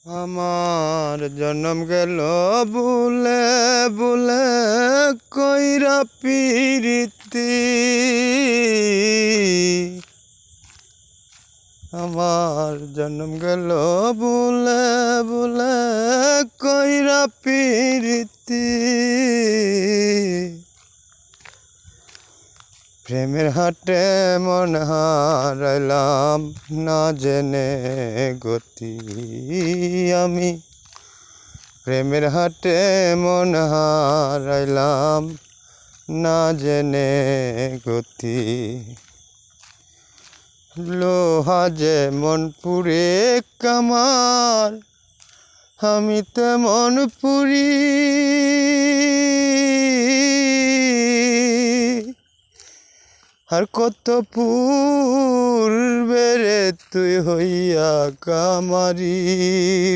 আমার জন্ম গেল বুলে বুলে কইরা পিরিতি। আমার জন্ম গেল বুলে বুলে কইরা পিরিতি। প্রেমের হাটে মন হারাইলাম না জেনে গতি আমি। প্রেমের হাটে মন হারাইলাম না জেনে গতি। লোহা যে মন পুরে কামার আমি তেমন পুরি। আর কত পূর্বে রে তুই হইয়া কামারি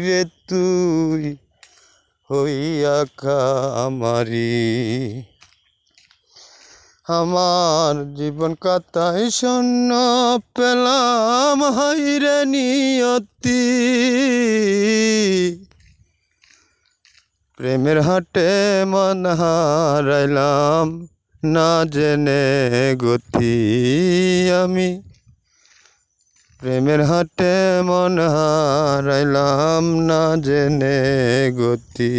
রে তুই হইয়া কামারি। আমার জীবন কাতায় শূন্য পেলাম হাইরে নিয়তি। প্রেমের হাটে মন হারাইলাম না জেনে গতি আমি। প্রেমের হাটে মন হারাইলাম না জেনে গতি।